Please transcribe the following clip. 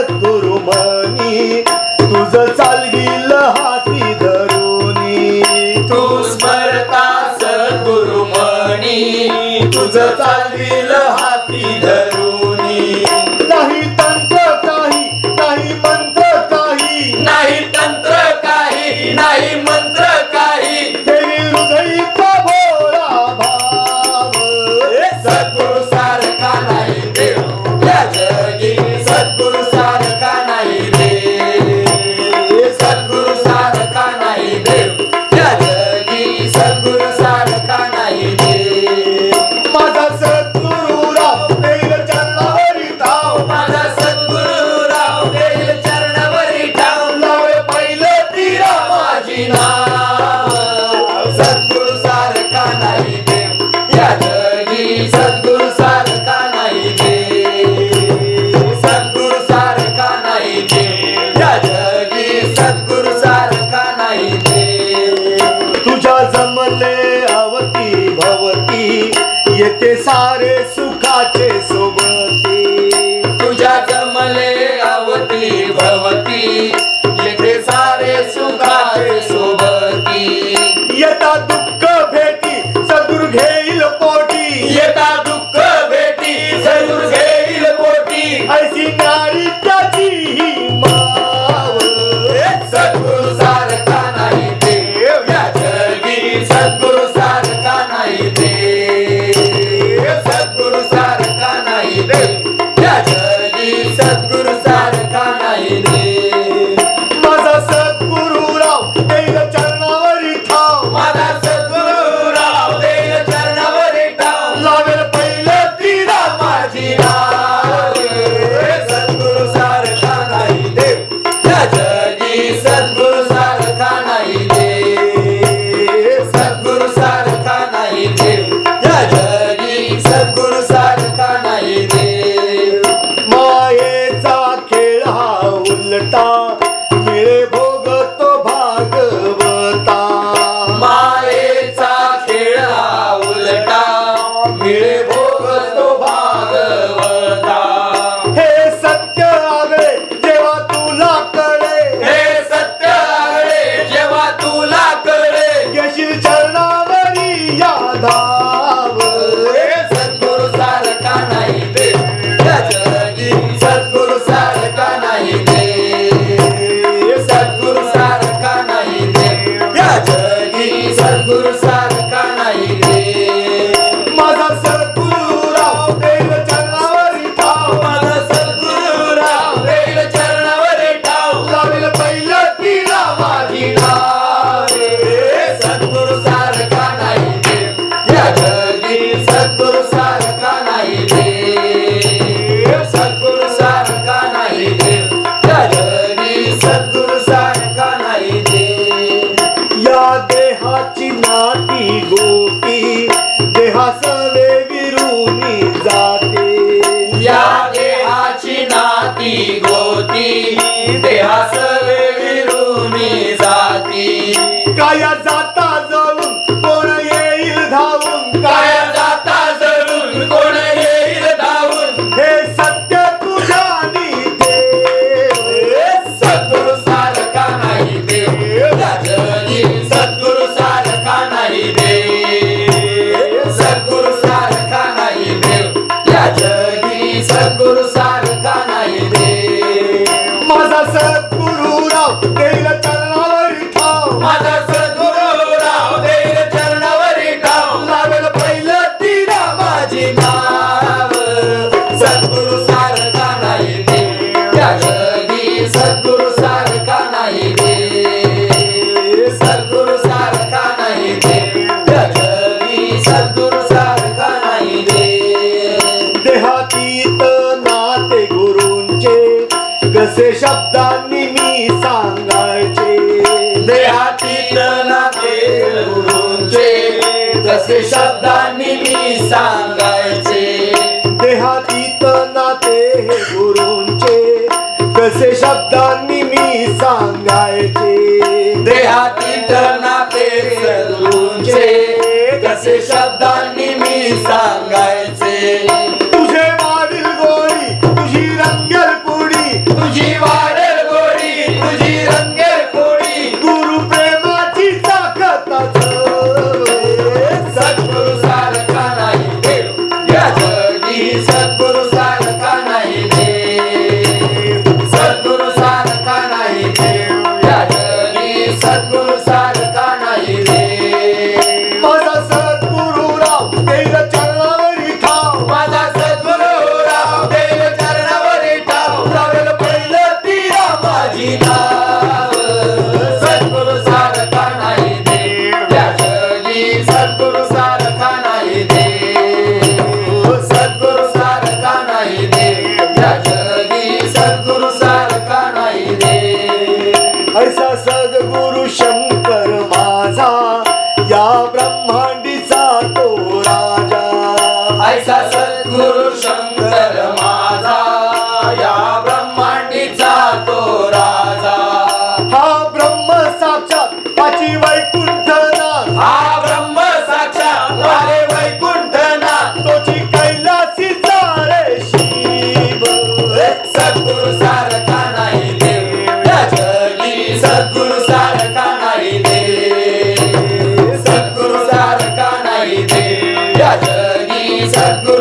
सद्गुरु मनी तुझ चालविल हाती धरुनी तू स्मरता सद्गुरु मनी तुझ चालविल हाती धरुनी नाही तंत्र काही नाही मंत्र काही नाही तंत्र काही नाही मंत्र काही देवी हृदयीचा भोळा भाव सद्गुरु सारखा नाही देव या जगी सद्गुरु सारखा नाही रे सद्गुरु सारखा नाही देव या जगी सद्गुरु सारखा नाही रे माझा सद्गुरु राव देईल चरणावरी ठाव माझा सद्गुरु राव देईल चरणावरी ठाव लावे पहिलं तीरा माझी नाव सद्गुरु सारखा नाही देव या जगी सद्गुरु सारखा नाही देव सद्गुरु सारखा नाही देव या जगी सद्गुरु सारखा नाही देव तुझ्या जमले अवती भवती येते सारे सुखाचे सोबती तुझ्या जमले अवती भवती येथे सारे सुखाचे सोबती येता दुःख भेटी सद्गुरु घेईल पोटी येता दुःख भेटी सद्गुरु घेईल पोटी ऐसी नारी त्याची ही माव सद्गुरु सारखा नाही देव या जगी सद्गुरु सारखा नाही देव सद्गुरु सारखा नाही देव या जगी सद्गुरु सारखा नाही देव माझा सद्गुरु राव देईल चरणावरी ठाव माझा सद्गुरु राव देईल चरणावरी ठाव लावेल पहिलं तीरा माझी नाव सद्गुरु सारखा नाही देव या जगी सद्गुरु सारखा नाही देव सद्गुरु सारखा नाही देव या जगी सद्गुरु सारखा नाही देव मायेचा खेळ हा उलटा मिळे भोगतो भागवता मायेचा खेळ हा उलटा मिळे भोगतो भागवता हे सत्य आगळे जेव्हा तुला कळे हे सत्य आगळे जेव्हा तुला कळे घेशील चरणावरी या धाव सद्गुरु सारखा नाही देव या जगी सद्गुरु सारखा नाही देव सद्गुरु सारखा नाही देव या जगी सद्गुरु सारखा नाही देव माझा सद्गुरु राव देईल चरणावरी ठाव माझा सद्गुरु राव देईल चरणावरी ठाव लावेल पहिलं तीरा माझी नाव सद्गुरु सारखा नाही देव या जगी सद्गुरु सारखा नाही देव सद्गुरु सारखा नाही देव या जगी सद्गुरु सारखा नाही देव या देहाची नाती गोटी देहासवे विरुनी जाते या देहाची नाती गोती देहासवे विरुनी जाती काया जाता जळून कोण येईल धावून काय जाता जळून कोण येईल धावून हे सत्य तुझ्यानी देव सद्गुरु सारखा नाही देव या जगी सद्गुरु सारखा नाही देव सद्गुरु सारखा नाही देव या जगी सद्गुरु सारखा नाही देव माझा सद्गुरु राव देईल चरणावरी ठाव माझा सद्गुरु राव देईल चरणावरी ठाव लावेल पहिलं तीरा माझी नाव सद्गुरु सारखा नाही देव या जगी सद्गुरु सारखा नाही देव सद्गुरु सारखा नाही देव या जगी सद्गुरु सारखा नाही देव देहातीत नाते गुरूंचे कसे शब्दांनी मी सांगायचे देहातीत नाते गुरूंचे कसे शब्दांनी मी सांगायचे देहातीत नाते हे गुरूंचे कसे शब्दांनी मी सांगायचे देहातीत नाते सद्गुरूंचे कसे शब्दांनी मी सांगायचे तुझे मारील गोळी तुझी रंगेल पुडी तुझी स्वामी सद्गुरु